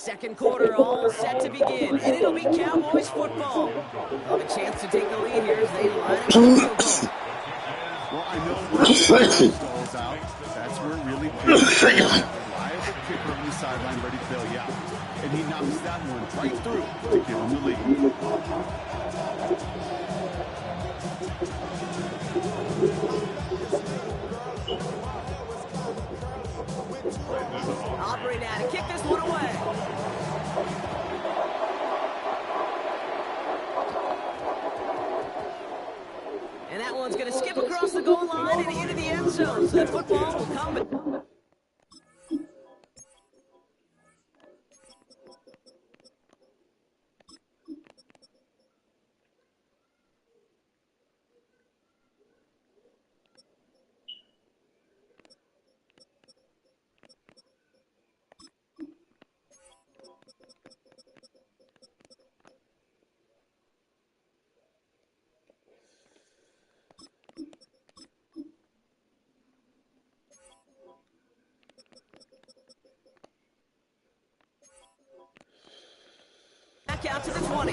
Second quarter all set to begin, and it'll be Cowboys football. They'll have a chance to take the lead here as they line up for the field goal. Well, I know when the stalls out, that's where it really pays. That reliable kicker on the sideline ready to bail you out. And he knocks that one right through to give him the lead. Operating out to kick this one away. And that one's going to skip across the goal line and into the end zone. So that football will come. Back out to the 20.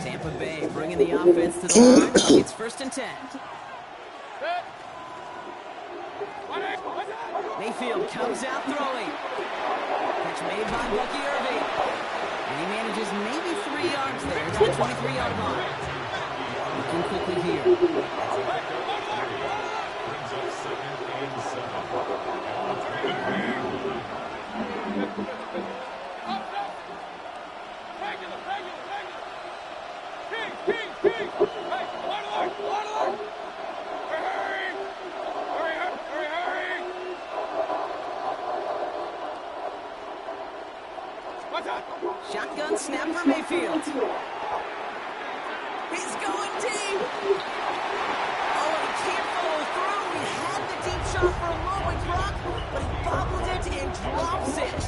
Tampa Bay bringing the offense to the line. It's 1st and 10. Mayfield comes out throwing. Catch made by Bucky Irving. And he manages maybe 3 yards there to the 23-yard line. Looking quickly here. Shotgun snap for Mayfield. He's going deep. Oh, he can't follow through. He had the deep shot for a moment, Brock, but he bobbled it and drops it.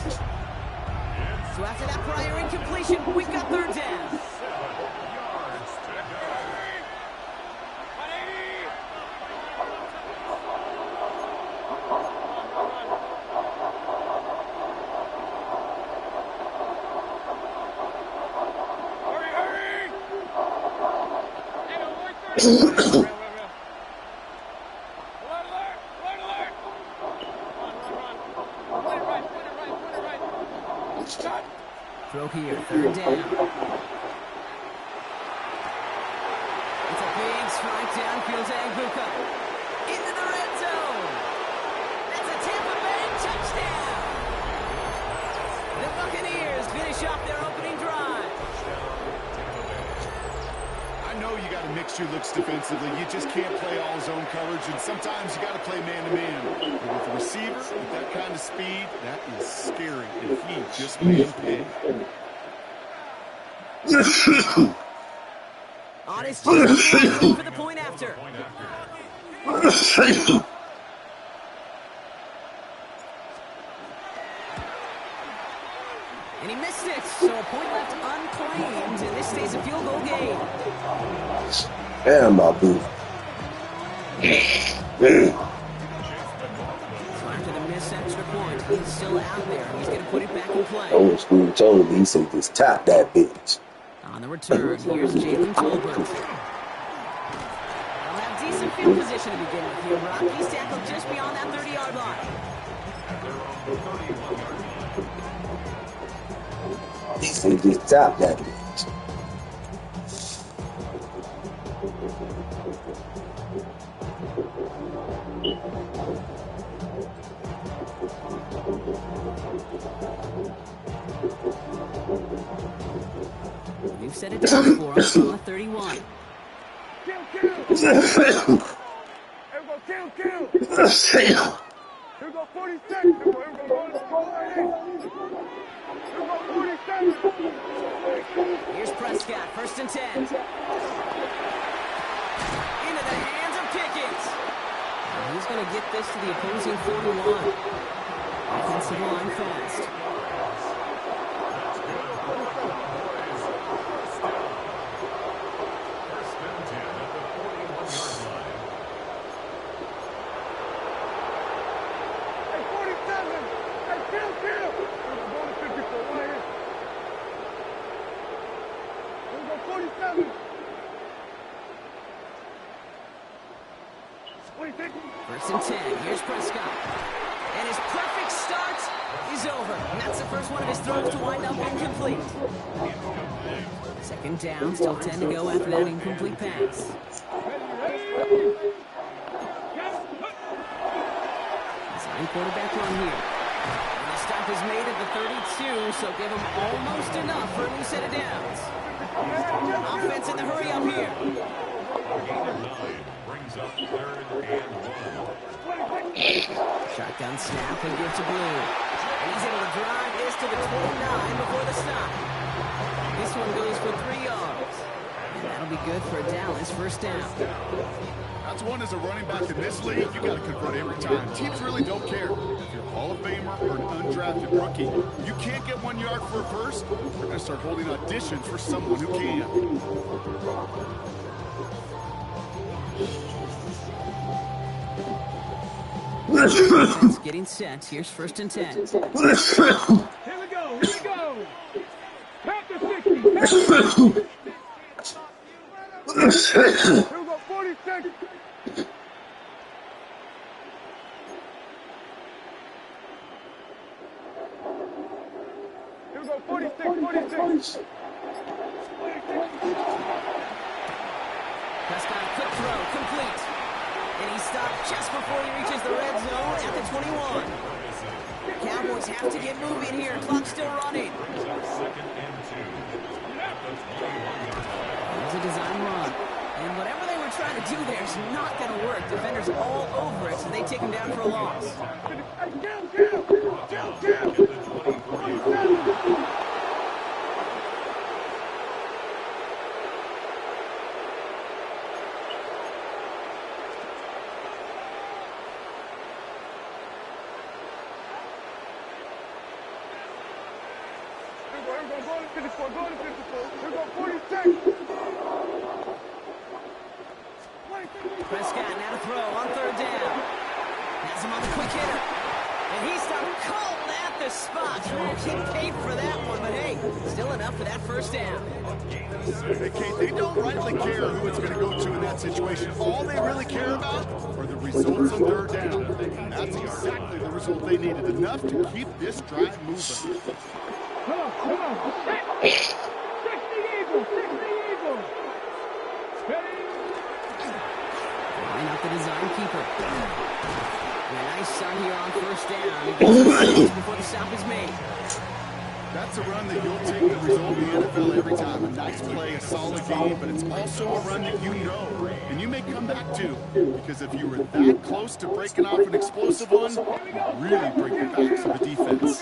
So after that prior incompletion, we've got 3rd down. Throw here, 3rd down. It's a big strike downfield to Aguka. Into the red zone. That's a Tampa Bay touchdown. The Buccaneers finish off their opening drive. I know you got to mix your looks defensively. You just can't play all zone coverage, and sometimes you got to play man-to-man. But with a receiver with that kind of speed, that is scary, and he just made pay. Honest for the point after. And he missed it, so a point left unclaimed, and this stays a field goal game. Damn, my boo. So after the missed extra point, he's still out there. He's going to put it back in play. Old school told me, he said, just tap that bitch. On the return, here's Jalen Tolbert. They'll have decent field position to begin with here, Brock. He's tackled just beyond that 30-yard line. He said, just tap that bitch. We've set it down for us on the 31. Kill! Here go 46. Here go 47. Here's Prescott, 1st and 10. Into the hands of Pickens. And he's going to get this to the opposing 41. Offensive line fast. 47. 26. First and 10. Here's Prescott. And his perfect start is over. And that's the first one of his throws to wind up incomplete. Second down, still 10 to go after that incomplete pass. Design quarterback run here. And the stop is made at the 32, so give him almost enough for a new set of downs. Offense in the hurry up here. Brings up 3rd and 1. Shotgun snap and give to Blue. And he's able to drive this to the 29 before the stop. This one goes for 3 yards. And that'll be good for Dallas first down. That's one as a running back in this league, you got to convert every time. Teams really don't care. If you're a Hall of Famer or an undrafted rookie, you can't get 1 yard for a first. They're going to start holding auditions for someone who can. It's getting set. Here's first and 10. Here we go. Pack the 60. Here we go, 46. Here we go, 46. Prescott, quick throw, complete. And he stopped just before he reaches the red zone at the 21. Cowboys have to get moving here. Clock still running. There's a design run. And whatever they were trying to do there is not going to work. Defenders all over it, so they take him down for a loss. Prescott now to throw on 3rd down. Has him on the quick hitter. And he stopped cold at the spot. He paid for that one, but hey, still enough for that first down. Hey, Kate, they don't rightly care who it's going to go to in that situation. All they really care about are the results on 3rd down. And that's exactly the result they needed. Enough to keep this drive moving. Come on. 60 Eagles. Ready? Line up the design keeper. And a nice start here on first down. He gets before the stop is made. That's a run that you'll take the result in the NFL every time. A nice play, a solid game, but it's also a run that you know, and you may come back to. Because if you were that close to breaking off an explosive one, really break the backs of the defense.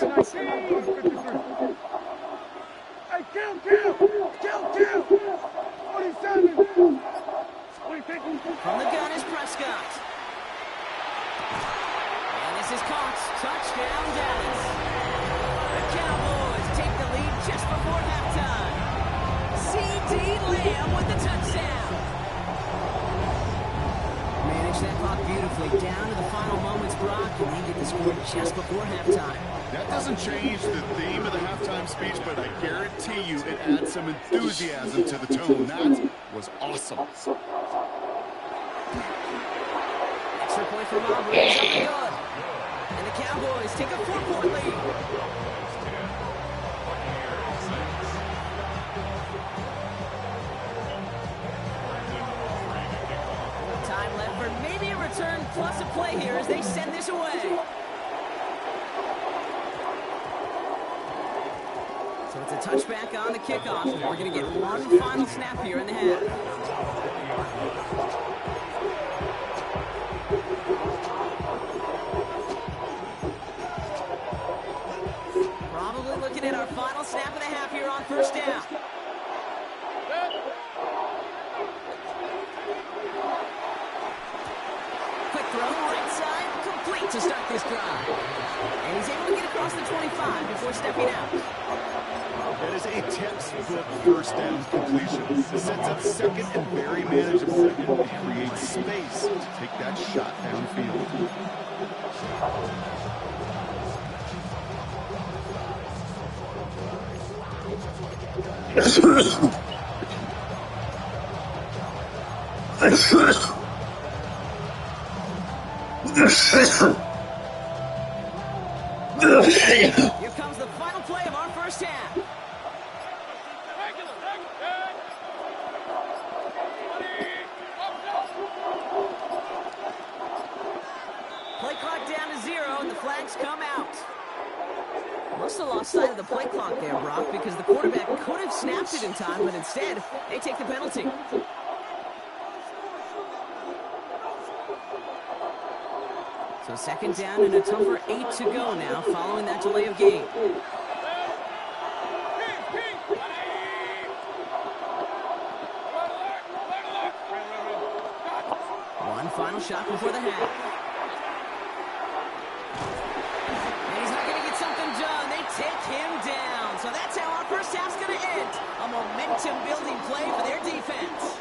Hey, kill! 47. 26. From the gun is Prescott. And this is caught. Touchdown, Dallas. The Cowboys take the lead just before halftime. C.D. Lamb with the touchdown. Manage that clock beautifully down to the final moments, Brock, and they get the score just before halftime. That doesn't change the theme of the halftime speech, but I guarantee you it adds some enthusiasm to the tone. That was awesome. Extra point for Aubrey is up and good. And the Cowboys take a 4-point lead. Time left for maybe a return plus a play here as they send this away. So it's a touchback on the kickoff. We're going to get one final snap here in the half. Probably looking at our final snap of the half here on first down. Quick throw, right side, complete to start this drive. And he's able to get across the 25 before stepping out. That is a textbook first down completion. It sets up second and very manageable. It creates space to take that shot downfield. Here comes the final play of our first half. Play clock down to 0, and the flags come out. Must have lost sight of the play clock there, Brock, because the quarterback could have snapped it in time, but instead, they take the penalty. So second down and a tougher 8 to go now following that delay of game. One final shot before the half. And he's not going to get something done. They take him down. So that's how our first half's going to end. A momentum-building play for their defense.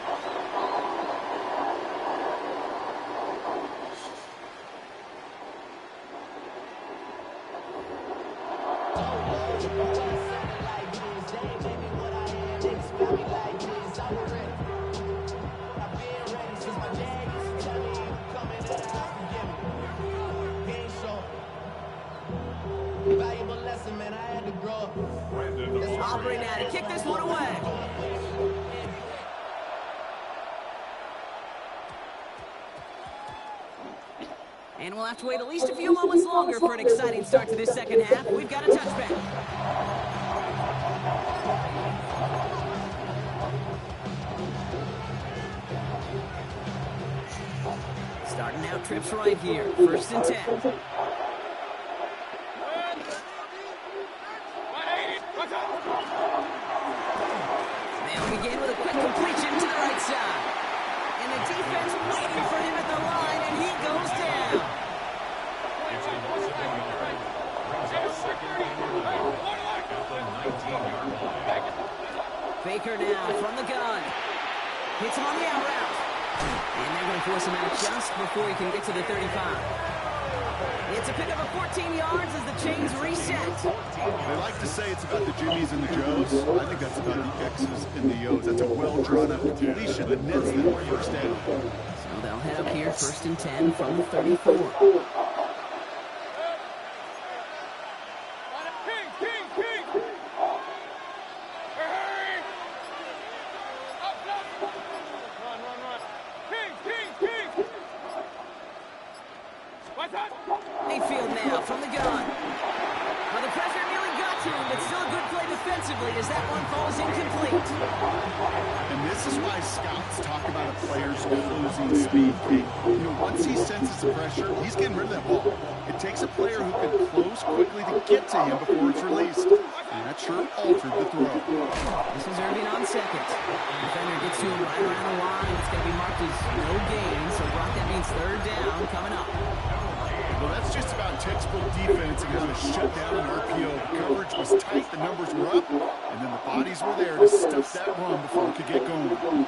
Aubrey now to kick this one away. And we'll have to wait at least a few moments longer for an exciting start to this second half. We've got a touchback. Starting out trips right here. 1st and 10. They'll begin with a quick completion to the right side. And the defense waiting for him at the line, and he goes down. It's a loss of 1 yard. Brings up second and 11 at the 19-yard line. Baker now from the gun. Hits him on the out route. And they're going to force him out just before he can get to the 35. It's a pick up of 14 yards as the chains reset. They like to say it's about the Jimmies and the Joes. I think that's about the X's and the O's. That's a well-drawn-up completion that nets them first down. So they'll head up here 1st and 10 from the 34. Mayfield now from the gun. Well, the pressure nearly got to him, but still a good play defensively as that one falls incomplete. And this is why scouts talk about a player's closing speed. You know, once he senses the pressure, he's getting rid of that ball. It takes a player who can close quickly to get to him before it's released. And that sure altered the throw. This is Irving on second. The defender gets to him right around the line. It's going to be marked as no gain, so Brock, that means 3rd down coming up. Well, that's just about textbook defense and how to shut down an RPO. The coverage was tight, the numbers were up, and then the bodies were there to stuff that run before it could get going.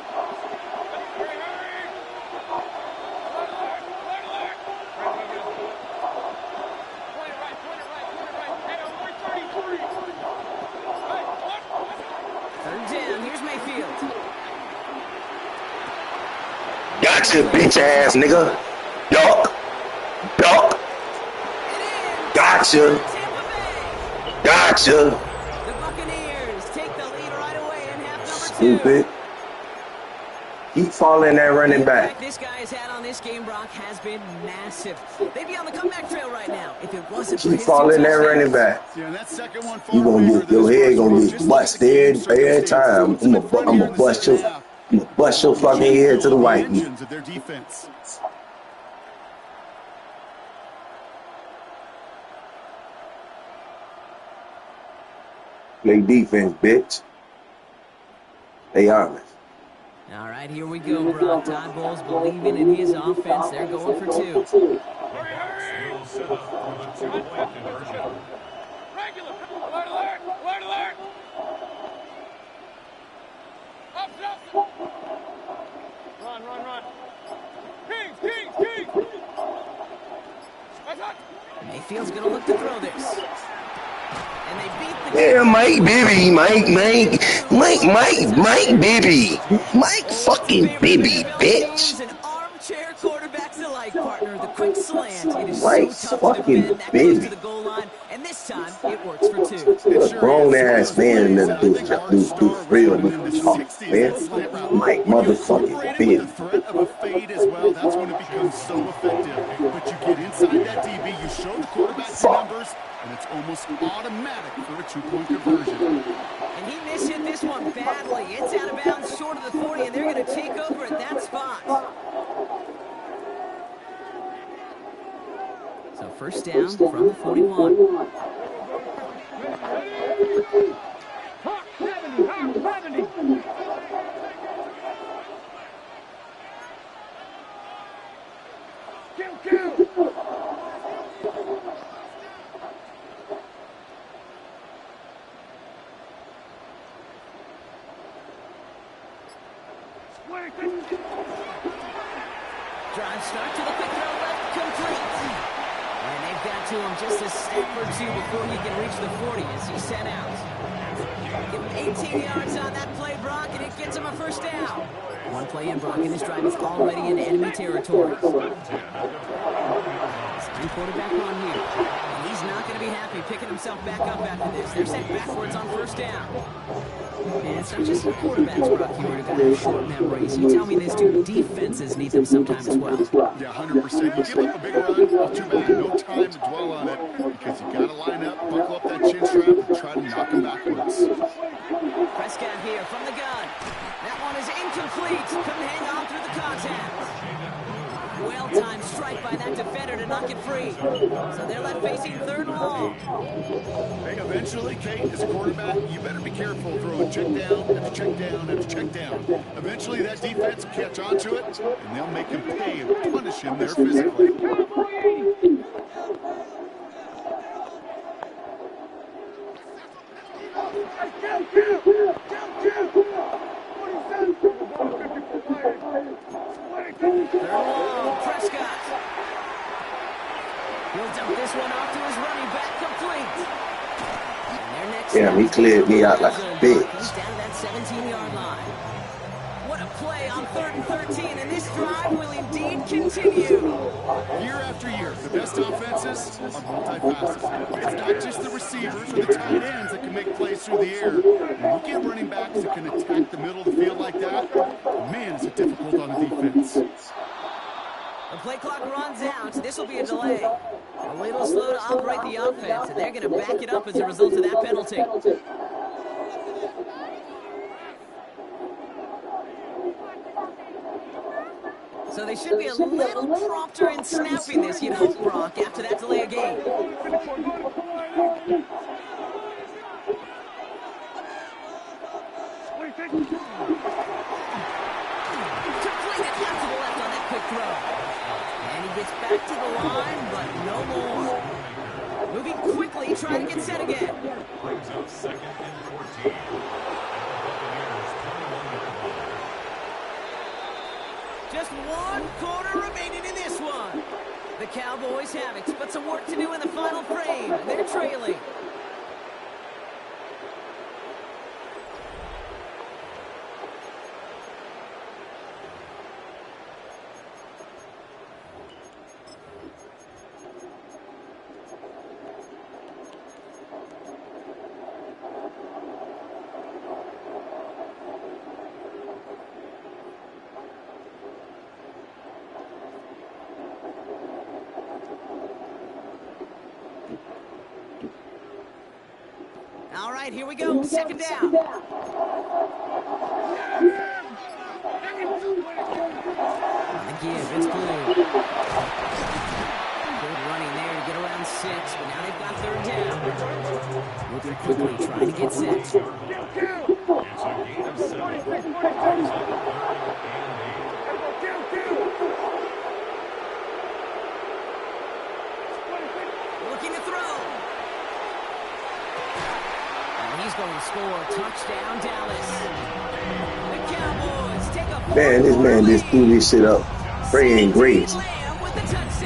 Gotcha, bitch ass nigga. Duck. Duck. Gotcha. Gotcha. The Buccaneers take the lead right away in half number 2. Stupid. Keep following that running back. This guy has had on this game, Brock, has been massive. They'd be on the comeback trail right now if it wasn't for Keep his following that touchdowns. running back. Yeah, that second one You gonna get your head gonna get busted every time. I'm gonna bust your fucking head to the white meat. Of their defense. Play defense, bitch. Stay honest. All right, here we go, Brock. Todd Bowles believing in his offense. They're going for 2. Still set up for the 2-point conversion. Regular. Alert, alert. Alert, alert. Up. Run. Kings. Mayfield's going to look to throw this. And they beat the Yeah, Mike Bibby, Mike Bibby. Mike fucking Bibby, bitch. and armchair quarterbacks alike, partner. The quick slant. It is so Mike tough to fucking defend that close to Bibby. the goal line. And this time, it works for 2. You're a Sure grown is. One of ass those man plays that that I do think Art Starr was real running in the talk, 60s, man. that slant route. Mike When you motherfucking incorporate it with the Bibby. threat of a fade as well, that's when it becomes so effective. But you get inside that DB, you show the quarterback your numbers, and it's almost automatic for a 2-point conversion. And he mishit this one badly. It's out of bounds short of the 40, and they're going to take over at that spot. So first down from the 41. Hawk 70, Hawk 70. Kill. Drive start to the quick throw left, complete. And they've got to him just a step or 2 before he can reach the 40 as he's sent out. Give him 18 yards on that play, Brock, and it gets him a first down. One play in, Brock, and this drive is already in enemy territory. Second quarterback on here. And he's not going to be happy picking himself back up after this. They're sent backwards on first down. And it's not just the quarterbacks, Brock, you were going to have short memories. You tell me this, too. Defenses need them sometimes as well. Yeah, 100%. You give up a big run, well, too bad. No time to dwell on it because you got to line up, buckle up that chin strap, and try to knock him backwards. Prescott here from the gun. That one is incomplete. Couldn't hang on through the contact. Well-timed strike by that defender to knock it free. So they're left facing third and long. Hey, eventually, Kate, as a quarterback, you better be careful throwing check down after check down after check down. Eventually, that defense will catch on to it, and they'll make him pay and punish him there physically. Prescott. He'll dump this one off to his running back, complete. Damn, he cleared me out like a bitch. He's down to that 17-yard line. What a play on 3rd and 13, and this drive will indeed continue. Year after year, the best offenses are multifaceted. It's not just the receivers or the tight ends that can make plays through the air. When you get running backs that can attack the middle of the field like that, man, is it difficult on a defense. The play clock runs out. This will be a delay. A little slow to operate the offense, and they're going to back it up as a result of that penalty. So they should be a little prompter in snapping this, you'd hope, Brock, after that delay of game. Completed left to the left on that quick throw. And he gets back to the line, but no more. Moving quickly, trying to get set again. Brings up 2nd and 14. Just 1 quarter remaining in this one. The Cowboys have it, but some work to do in the final frame. They're trailing. All right, here we go. Second down. On the give, it's Blue. Good running there to get around 6, but now they've got 3rd down. Moving quickly, trying to get set. It's a gain of 7. Looking to throw. He's going to score. Touchdown, Dallas. The Cowboys take a Man, this man just threw this shit up. Praying grace.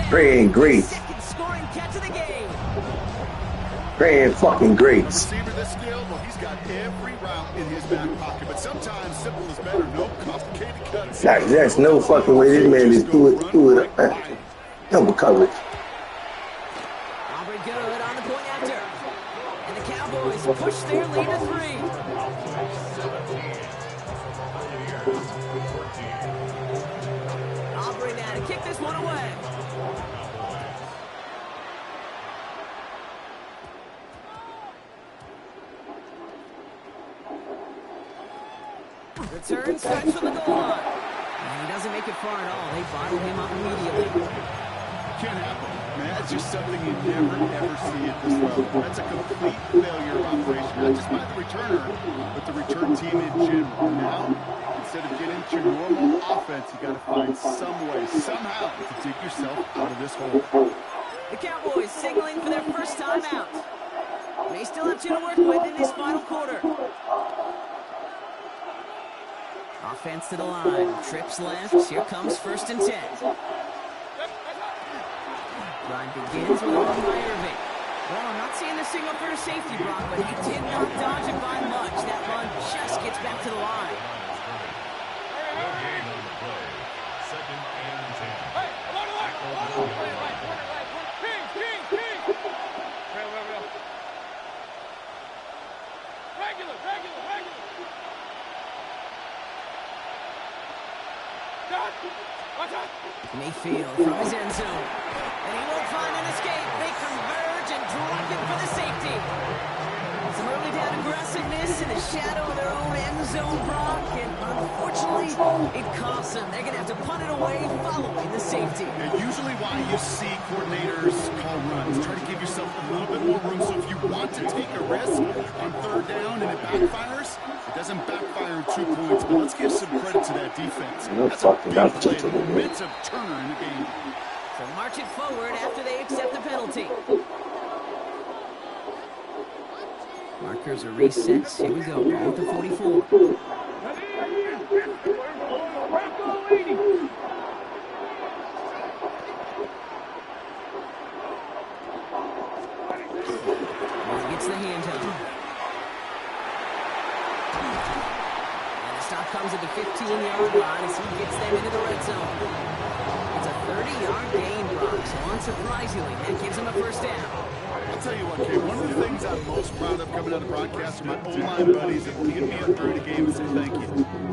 Praying grace. Second scoring catch of the game. Grand fucking grace. Receiver this skilled, well, he's got every route in his back pocket, but sometimes simple is better. No complicated cuts. There's no fucking way this man is do it. Double coverage. Aubrey good on the point after. And the Cowboys push their lead to 3. Aubrey now to kick this one away. Return stretch from the goal line. And he doesn't make it far at all. They bottle him up immediately. Can't happen. Man, that's just something you never, ever see at this level. That's a complete failure of operation, not just by the returner, but the return team in general. Now, instead of getting to your normal offense, you got to find some way, somehow, to dig yourself out of this hole. The Cowboys signaling for their first time out. They still have 2 to work with in this final quarter. Offense to the line. Trips left. Here comes 1st and 10. Run begins with a run by Irving. Well, I'm not seeing the signal for a safety, Brock, but he did not dodge it by much. That run just gets back to the line. No gain on the play. 2nd and 10. Hey, come on, King. Regular. Mayfield from his end zone. And he won't find an escape. They converge and drop it for the safety. Some early down aggressiveness in the shadow of their own end zone, Brock. And unfortunately, it costs them. They're going to have to punt it away following the safety. And usually why you see coordinators call runs, try to give yourself a little bit more room. So if you want to take a risk on 3rd down and it backfires, it doesn't backfire in 2 points. But let's give some credit to that defense. That's a big play, a momentum turner in the game. So march it forward after they accept the penalty. Markers are reset. Here we go. Ball at the 44. Gets the hand up. And the stop comes at the 15-yard line as he gets them into the red zone. It's a 30-yard gain, Brock, so unsurprisingly, that gives him a 1st down. I'll tell you what, Kate, one of the things I'm most proud of coming out of broadcast are my O-line buddies that lead me up during the game and say thank you.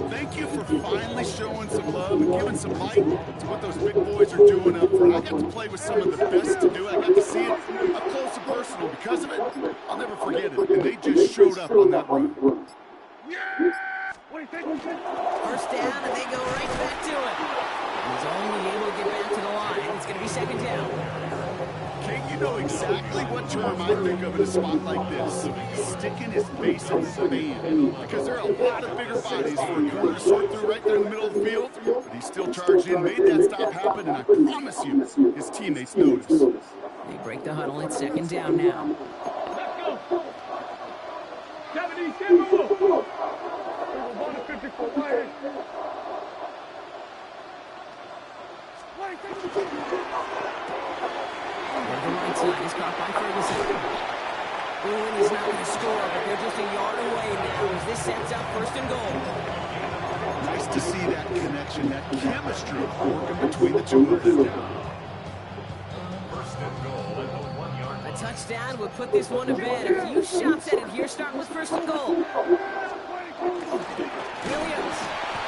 Thank you for finally showing some love and giving some light to what those big boys are doing up front. I got to play with some of the best to do it. I got to see it up close and personal. Because of it, I'll never forget it. And they just showed up on that run. First down, and they go right back to it. He's only able to get back to the line. It's going to be 2nd down. Kate, you know exactly what term I think of in a spot like this. Sticking his face in the sand. Because there are a lot of bigger bodies for a corner to sort through right there in the middle of the field. But he still charged in, made that stop happen, and I promise you, his teammates noticed. They break the huddle. It's 2nd down now. Let's go. 70, The right side is caught by Ferguson. Ooh, and he's not going to score, but they're just a yard away now as this sets up 1st and goal. Nice to see that connection, that chemistry working between the 2 of them. 1st and goal at the 1-yard line. A touchdown would put this one to bed. A few shots at it here, starting with 1st and goal. Williams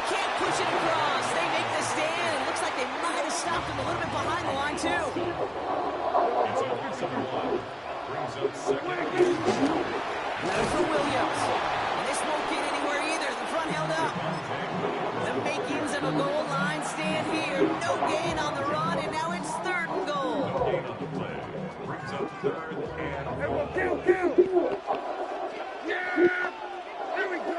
can't push it across. They make the stand. It looks like they might have stopped him a little bit behind the line, too. It's offensive line. Brings up 2nd and 2. Another for Williams. And this won't get anywhere either. The front held up. The makings of a goal line stand here. No gain on the run, and now it's 3rd and goal. Gain on the play. Brings up 3rd and 4. Kill. Yeah! Here we go.